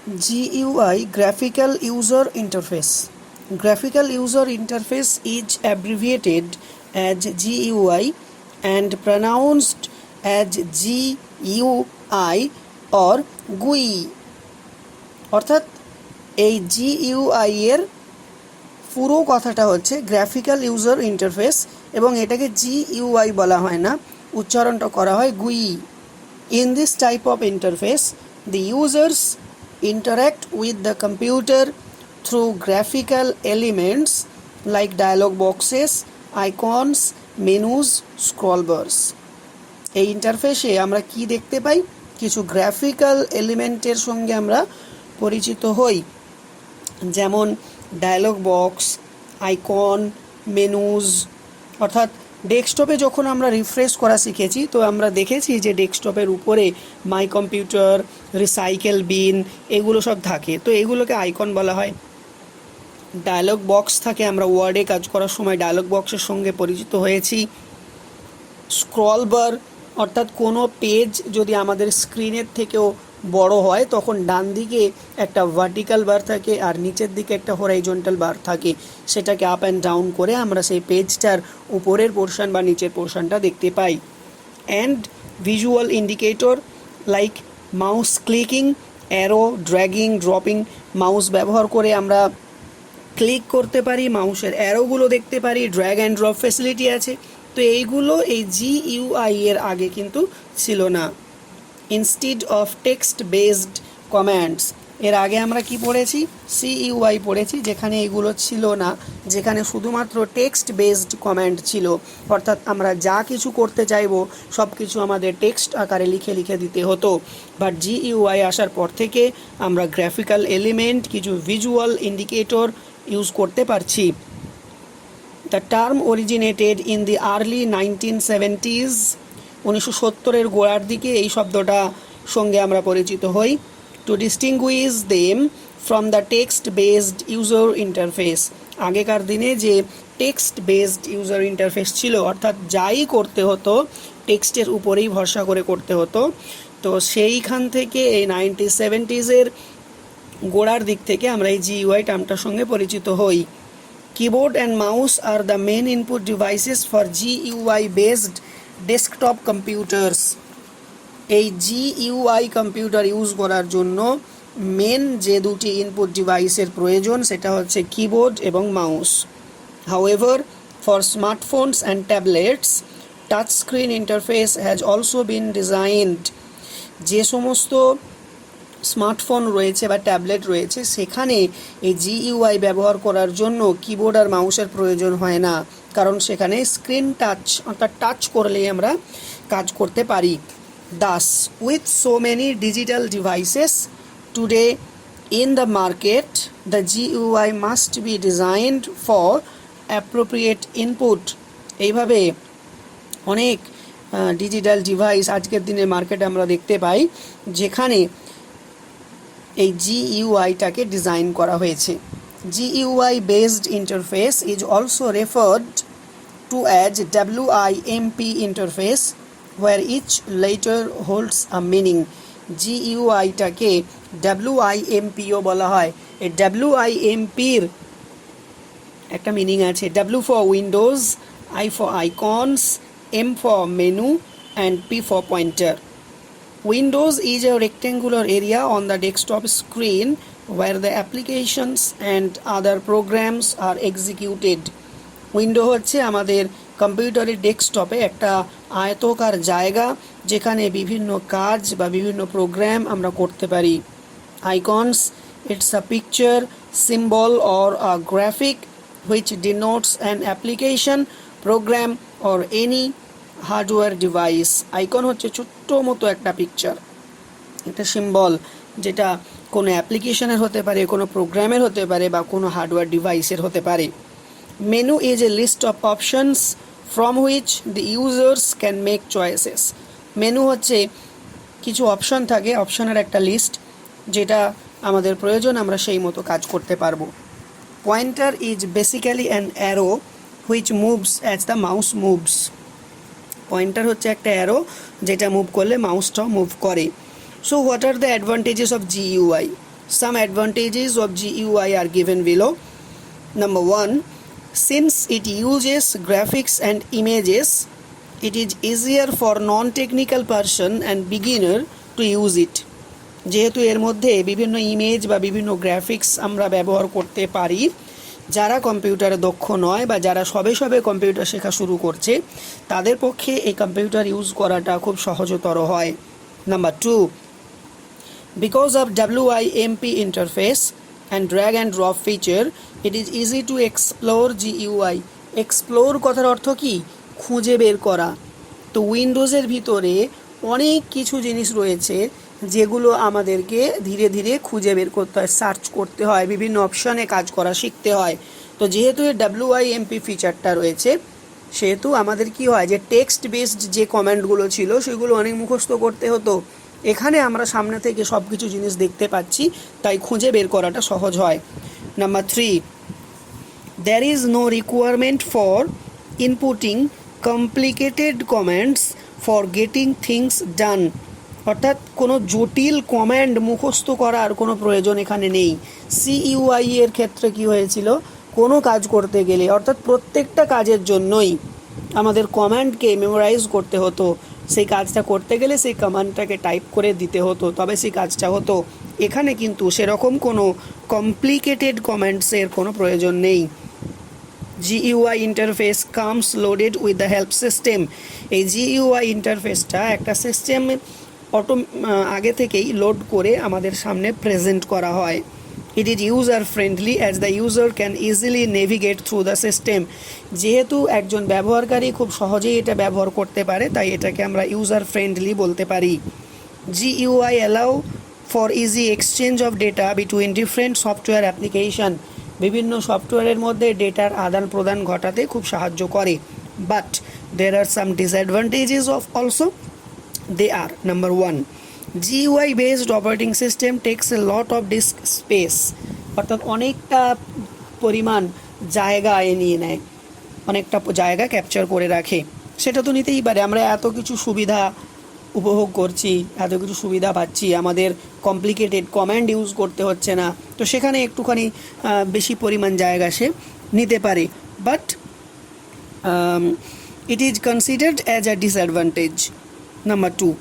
GUI, Graphical User Interface. Graphical User Interface is abbreviated as GUI and pronounced as GUI or GUI. অর্থাৎ এই GUI এর পুরো কথাটা হচ্ছে গ্রাফিক্যাল ইউজার ইন্টারফেস এবং এটাকে GUI বলা হয় না, উচ্চারণটা করা হয় GUI. In this type of interface, the users interact with the computer through graphical elements like dialog boxes, icons, menus, scroll bars. এই ইন্টারফেসে আমরা কি দেখতে পাই? কিছু গ্রাফিক্যাল এলিমেন্টের সঙ্গে আমরা পরিচিত হই, যেমন ডায়ালগ বক্স, আইকন, মেনুজ। অর্থাৎ ডেস্কটপে যখন আমরা রিফ্রেশ করা শিখেছি তো আমরা দেখেছি যে ডেস্কটপের উপরে মাই কম্পিউটার, রিসাইকেল বিন এগুলো সব থাকে, তো এগুলোকে আইকন বলা হয়। ডায়ালগ বক্স থাকে, আমরা ওয়ার্ডে কাজ করার সময় ডায়ালগ বক্সের সঙ্গে পরিচিত হয়েছি। স্ক্রল বার অর্থাৎ কোনো পেজ যদি আমাদের স্ক্রিনের থেকেও বড় হয় তখন ডান দিকে একটা ভার্টিক্যাল বার থাকে আর নিচের দিকে একটা হরাইজন্টাল বার থাকে, সেটাকে আপ অ্যান্ড ডাউন করে আমরা সেই পেজটার উপরের পোর্শন বা নিচের পোর্শনটা দেখতে পাই। And visual indicator like mouse clicking, arrow, dragging, dropping. Mouse ব্যবহার করে আমরা ক্লিক করতে পারি, মাউসের অ্যারোগুলো দেখতে পারি, ড্র্যাগ অ্যান্ড ড্রপ ফ্যাসিলিটি আছে। তো এইগুলো এই GUI এর আগে কিন্তু ছিল না। Instead of text based commands, এর আগে আমরা কি পড়েছি? CUI পড়েছি, যেখানে এগুলো ছিল না, যেখানে শুধুমাত্র টেক্সট বেসড কমান্ড ছিল। অর্থাৎ আমরা যা কিছু করতে চাইবো সব কিছু আমাদের টেক্সট আকারে লিখে লিখে দিতে হতো। বাট GUI আসার পর থেকে আমরা গ্রাফিক্যাল এলিমেন্ট, কিছু ভিজুয়াল ইন্ডিকেটর ইউজ করতে পারছি। The term originated in the early 1970s, 1970-এর গোড়ার দিকে এই শব্দটা সঙ্গে আমরা পরিচিত হই। To distinguish them from the text based user interface, আগেকার দিনে যে টেক্সট বেসড ইউজার ইন্টারফেস ছিল, অর্থাৎ যাই করতে হতো টেক্সটের উপরেই ভরসা করে করতে হতো, তো সেইখান থেকে এই 1970s-এর গোড়ার দিক থেকে আমরা এই GUI টার্মটার সঙ্গে পরিচিত হই। Keyboard and mouse are the main input devices for GUI based desktop computers. এই GUI কম্পিউটার ইউজ করার জন্য মেন যে দুটি ইনপুট ডিভাইসের প্রয়োজন সেটা হচ্ছে কিবোর্ড এবং mouse. However, for smartphones and tablets, touch screen interface has also been designed. যে সমস্ত স্মার্টফোন রয়েছে বা ট্যাবলেট রয়েছে সেখানে এই GUI ব্যবহার করার জন্য কিবোর্ড আর মাউসের প্রয়োজন হয় না, কারণ সেখানে স্ক্রিন টাচ অর্থাৎ টাচ করলেই আমরা কাজ করতে পারি। Das with so many digital devices today in the market, the GUI must be designed for appropriate input. এইভাবে অনেক ডিজিটাল ডিভাইস আজকের দিনে মার্কেটে আমরা দেখতে পাই যেখানে এই GUI-টাকে ডিজাইন করা হয়েছে। GUI based interface is also referred to as WIMP interface, where each letter holds a meaning. GUI-টাকে WIMPও বলা হয়। এই WIMP-র একটা মিনিং আছে। W for windows, I for icons, M for menu and P for pointer. Windows is a rectangular area on the desktop screen where the applications and other programs are executed. Window হচ্ছে আমাদের কম্পিউটারের ডেস্কটপে একটা আয়তকার জায়গা যেখানে বিভিন্ন কাজ বা বিভিন্ন প্রোগ্রাম আমরা করতে পারি। Icons, it's a picture, symbol or a graphic which denotes an application, program or any hardware device. Icon হচ্ছে ছোট্ট মতো একটা পিকচার, একটা সিম্বল, যেটা কোনো অ্যাপ্লিকেশনের হতে পারে, কোনো প্রোগ্রামের হতে পারে বা কোনো হার্ডওয়্যার ডিভাইসের হতে পারে। Menu is a list of options from which the users can make choices. Menu হচ্ছে কিছু অপশন থাকে, অপশনের একটা লিস্ট, যেটা আমাদের প্রয়োজন আমরা সেই মতো কাজ করতে পারবো। Pointer is basically an arrow which moves as the mouse moves. Pointer হচ্ছে একটা অ্যারো যেটা মুভ করলে মাউসটাও মুভ করে। So what are the advantages of GUI? Some advantages of GUI are given below. Number 1, since it uses graphics and images, it is easier for non-technical person and beginner to use it. যেহেতু এর মধ্যে বিভিন্ন image বা বিভিন্ন graphics আমরা ব্যবহার করতে পারি, যারা কম্পিউটারে দক্ষ নয় বা যারা সবে সবে কম্পিউটার শেখা শুরু করছে তাদের পক্ষে এই কম্পিউটার ইউজ করাটা খুব সহজতর হয়। Number 2, because of WIMP interface and drag and drop feature, it is easy to explore GUI. explore কথার অর্থ কি? খুঁজে বের করা। তো উইন্ডোজের ভিতরে অনেক কিছু জিনিস রয়েছে যেগুলো আমাদেরকে ধীরে ধীরে খুঁজে বের করতে হয়, সার্চ করতে হয়, বিভিন্ন অপশানে কাজ করা শিখতে হয়। তো যেহেতু এর WIMP ফিচারটা রয়েছে সেহেতু আমাদের কি হয় যে টেক্সট বেসড যে কমান্ডগুলো ছিল সেগুলো অনেক মুখস্থ করতে হতো। এখানে আমরা সামনে থেকে সব কিছু জিনিস দেখতে পাচ্ছি, তাই খুঁজে বের করাটা সহজ হয়। Number 3, there is no requirement for inputting complicated commands for getting things done. অর্থাৎ কোনো জটিল কমান্ড মুখস্থ করার কোনো প্রয়োজন এখানে নেই। CUI এর ক্ষেত্রে কি হয়েছিল, কোনো কাজ করতে গেলে অর্থাৎ প্রত্যেকটা কাজের জন্যই আমাদের কমান্ডকে মেমোরাইজ করতে হতো। সেই কাজটা করতে গেলে সেই কমান্ডটাকে টাইপ করে দিতে হতো, তবে সেই কাজটা হতো। এখানে কিন্তু সেরকম কোনো কমপ্লিকেটেড কমান্ডসের কোনো প্রয়োজন নেই। GUI interface comes loaded with the help system. এই GUI ইন্টারফেসটা একটা সিস্টেম আগে থেকেই লোড করে আমাদের সামনে প্রেজেন্ট করা হয়। It is user friendly as the user can easily navigate through the system. যেহেতু একজন ব্যবহারকারী খুব সহজেই এটা ব্যবহার করতে পারে, তাই এটাকে আমরা ইউজার ফ্রেন্ডলি বলতে পারি। GUI allow for easy exchange of data between different software application. বিভিন্ন সফটওয়্যারের মধ্যে ডেটার আদান প্রদান ঘটাতে খুব সাহায্য করে। But there are some disadvantages of also. They are: number 1, GUI based operating system takes a lot of disk space. অর্থাৎ অনেকটা পরিমাণ জায়গা নিয়ে নেয়, অনেকটা জায়গা ক্যাপচার করে রাখে। সেটা তো নিতেই পারে, আমরা এত কিছু সুবিধা উপভোগ করছি, এত কিছু সুবিধা পাচ্ছি, আমাদের কমপ্লিকেটেড কমান্ড ইউজ করতে হচ্ছে না, তো সেখানে একটুখানি বেশি পরিমাণ জায়গা সে নিতে পারে। But it is considered as a disadvantage. Number 2,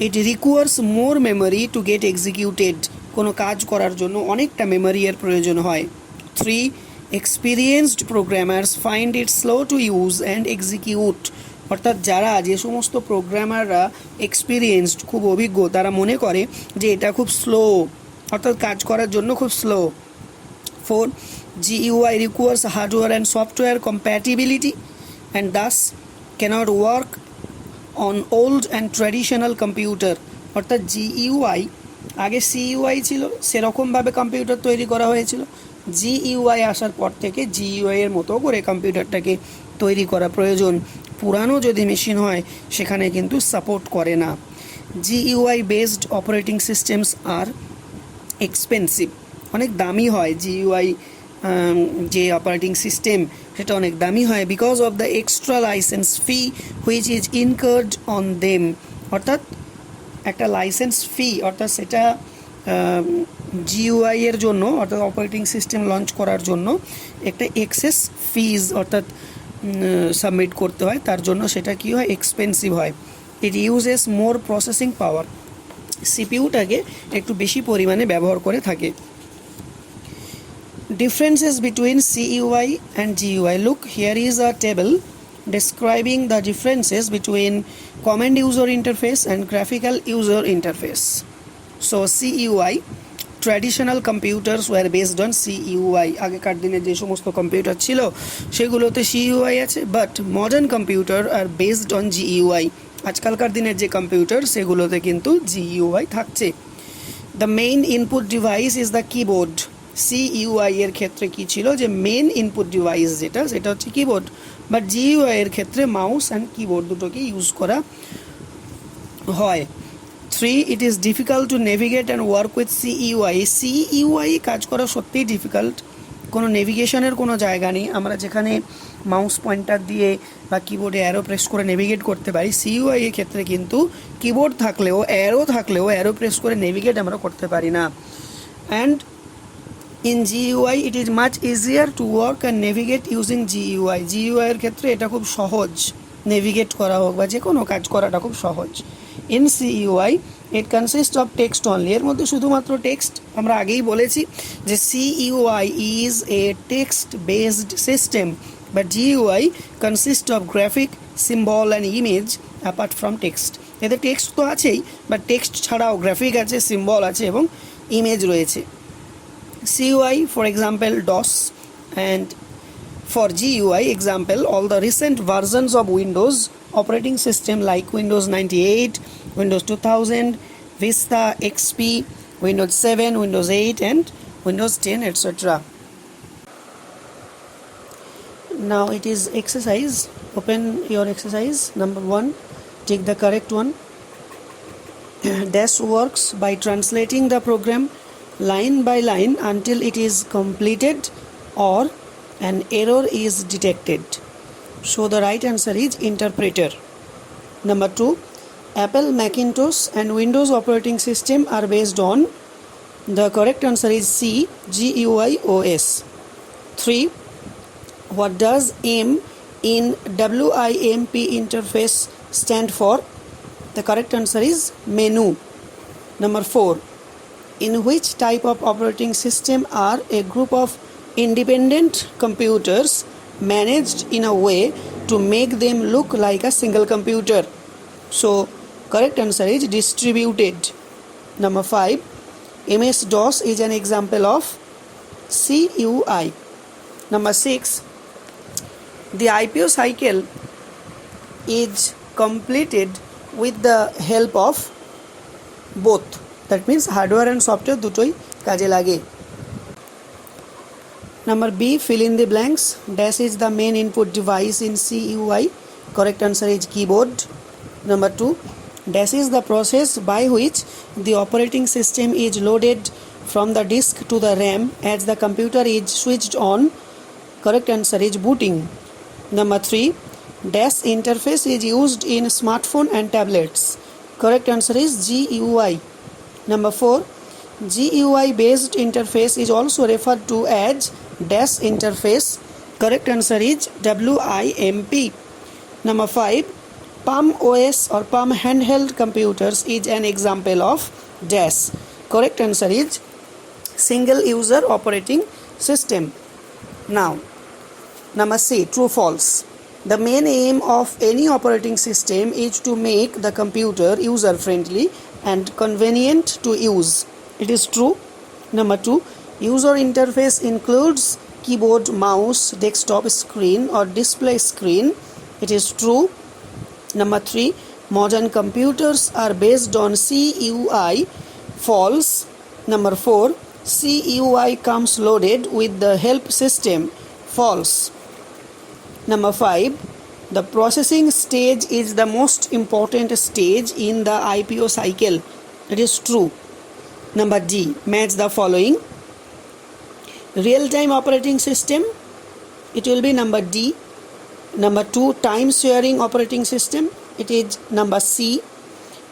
it requires more memory to get executed. কোনো কাজ করার জন্য অনেকটা মেমোরি এর প্রয়োজন হয়। 3, experienced programmers find it slow to use and execute. অর্থাৎ যারা যে সমস্ত প্রোগ্রামাররা এক্সপিরিয়েন্সড, খুব অভিজ্ঞ, তারা মনে করে যে এটা খুব স্লো, অর্থাৎ কাজ করার জন্য খুব slow. 4, GUI requires hardware and software compatibility and thus cannot work on old and traditional computer. অর্থাৎ GUI আগে CUI ছিল, সেরকমভাবে কম্পিউটার তৈরি করা হয়েছিল। GUI আসার পর থেকে GUI এর মতো করে কম্পিউটারটাকে তৈরি করা প্রয়োজন। পুরানো যদি মেশিন হয় সেখানে কিন্তু সাপোর্ট করে না। GUI বেসড অপারেটিং সিস্টেমস আর এক্সপেন্সিভ, অনেক দামি হয়। GUI যে অপারেটিং সিস্টেম সেটা অনেক দামি হয়। Because of the extra licence fee which is incurred on them. অর্থাৎ একটা লাইসেন্স ফি, অর্থাৎ সেটা GUI এর জন্য, অর্থাৎ অপারেটিং সিস্টেম লঞ্চ করার জন্য একটা এক্সেস ফিজ অর্থাৎ সাবমিট করতে হয়, তার জন্য সেটা কি হয়, এক্সপেন্সিভ হয়। ইট ইউজেস মোর প্রসেসিং পাওয়ার, সিপিইউটাকে একটু বেশি পরিমাণে ব্যবহার করে থাকে। Differences between CUI and GUI. Look, here is a table describing the differences between command user interface and graphical user interface. So CUI, traditional computers were based on CUI। আগেকার দিনে যে সমস্ত কম্পিউটার ছিল সেগুলোতে CUI আছে, but modern computer are based on GUI। আজকালকার দিনের যে কম্পিউটার সেগুলোতে কিন্তু GUI থাকছে। The main input device is the keyboard. CUI এর ক্ষেত্রে কি ছিল যে মেন ইনপুট ডিভাইস যেটা, সেটা হচ্ছে কিবোর্ড, বাট GUI এর ক্ষেত্রে মাউস অ্যান্ড কিবোর্ড দুটোকে ইউজ করা হয়। 3, it is difficult to navigate and work with CUI. CUI কাজ করা সত্যিই ডিফিকাল্ট, কোনো নেভিগেশনের কোনো জায়গা নেই। আমরা যেখানে মাউস পয়েন্টার দিয়ে বা কিবোর্ডে অ্যারো প্রেস করে নেভিগেট করতে পারি, CUI এর ক্ষেত্রে কিন্তু কিবোর্ড থাকলেও অ্যারো প্রেস করে নেভিগেট আমরা করতে পারি না। and in GUI it is much easier to work and navigate using GUI. GUI এর ক্ষেত্রে এটা খুব সহজ, নেভিগেট করা হোক বা যে কোনো কাজ করাটা খুব সহজ। In CUI it consists of text only, এর মধ্যে শুধুমাত্র টেক্সট। আমরা আগেই বলেছি যে CUI is a text based system but GUI consists of graphic, symbol and image apart from text. এতে টেক্সট তো আছেই, বাট টেক্সট ছাড়াও গ্রাফিক আছে, সিম্বল আছে এবং ইমেজ রয়েছে। CUI, for example, DOS, and for GUI example, all the recent versions of Windows operating system like Windows 98, Windows 2000, Vista, XP, Windows 7, Windows 8 and Windows 10, etc. Now it is exercise. Open your exercise number 1. Take the correct one. Dash works by translating the program line by line until it is completed or an error is detected. So the right answer is interpreter. Number 2. Apple, Macintosh and Windows operating system are based on. The correct answer is C. GUI OS. 3. What does M in WIMP interface stand for? The correct answer is menu. Number 4. In which type of operating system are a group of independent computers managed in a way to make them look like a single computer? So correct answer is distributed. Number 5. MS-DOS is an example of CUI. Number 6. The IPO cycle is completed with the help of both. That means hardware and software দুটোই কাজে লাগে। Number B, fill in the blanks. Dash is the main input device in CUI. Correct answer is keyboard. Number 2, dash is the process by which the operating system is loaded from the disk to the RAM as the computer is switched on. Correct answer is booting. Number 3, dash interface is used in smartphone and tablets. Correct answer is GUI. Number 4, GUI based interface is also referred to as dash interface. Correct answer is WIMP. Number 5, Palm OS or Palm handheld computers is an example of dash. Correct answer is single user operating system. Now, number C, true false. The main aim of any operating system is to make the computer user friendly and convenient to use. It is true. Number 2, user interface includes keyboard, mouse, desktop screen or display screen. It is true. Number 3, modern computers are based on CUI. False. Number 4, CUI comes loaded with the help system. False. Number 5, the processing stage is the most important stage in the IPO cycle. It is true. Number D, match the following. Real-time operating system, it will be number D. Number 2, time sharing operating system, it is number C.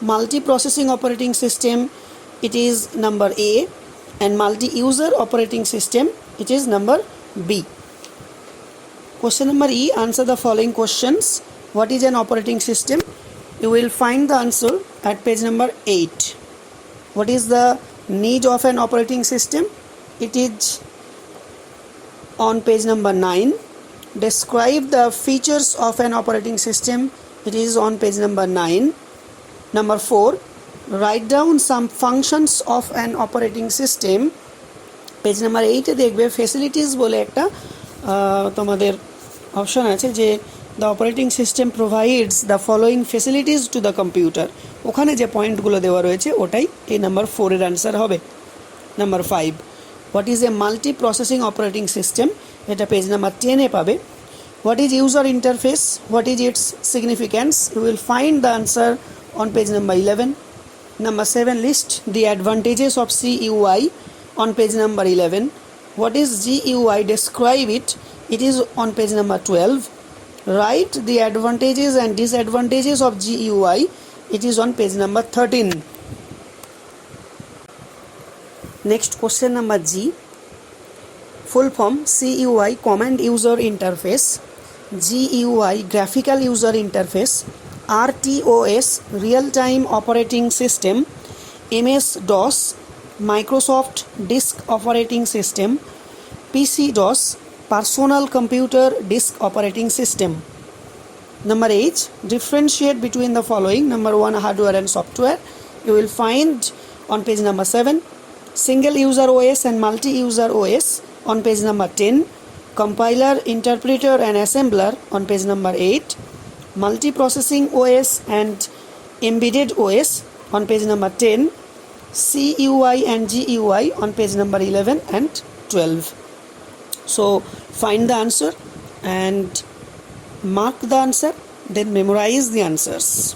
Multi-processing operating system, it is number A. And multi-user operating system, it is number B. Question number E, answer the following questions. What is an operating system? You will find the answer at page number 8. What is the need of an operating system? It is on page number 9. Describe the features of an operating system. It is on page number 9. Number 4, write down some functions of an operating system. Page number 8 এ দেখবে facilities বলে একটা তোমাদের option আছে যে the operating system provides the following facilities to the computer. ওখানে যে পয়েন্টগুলো দেওয়া রয়েছে ওটাই এই নাম্বার 4 এর আনসার হবে। Number 5, what is a multi-processing operating system? এটা পেজ নাম্বার 10 এ পাবে। What is user interface? What is its significance? You will find the answer on page number 11. Number 7, list the advantages of CUI on page number 11. What is GUI? Describe it. It is on page number 12. Write the advantages and disadvantages of GUI. It is on page number 13. Next question number G. Full form CUI Command User Interface, GUI Graphical User Interface, RTOS Real Time Operating System, MS-DOS Microsoft Disk Operating System, PC-DOS Personal Computer Disk Operating System. Number 8. Differentiate between the following. Number 1, hardware and software. You will find on page number 7. Single user OS and multi-user OS on page number 10. Compiler, interpreter and assembler on page number 8. Multiprocessing OS and embedded OS on page number 10. CUI and GUI on page number 11 and 12. So find the answer and mark the answer, then memorize the answers.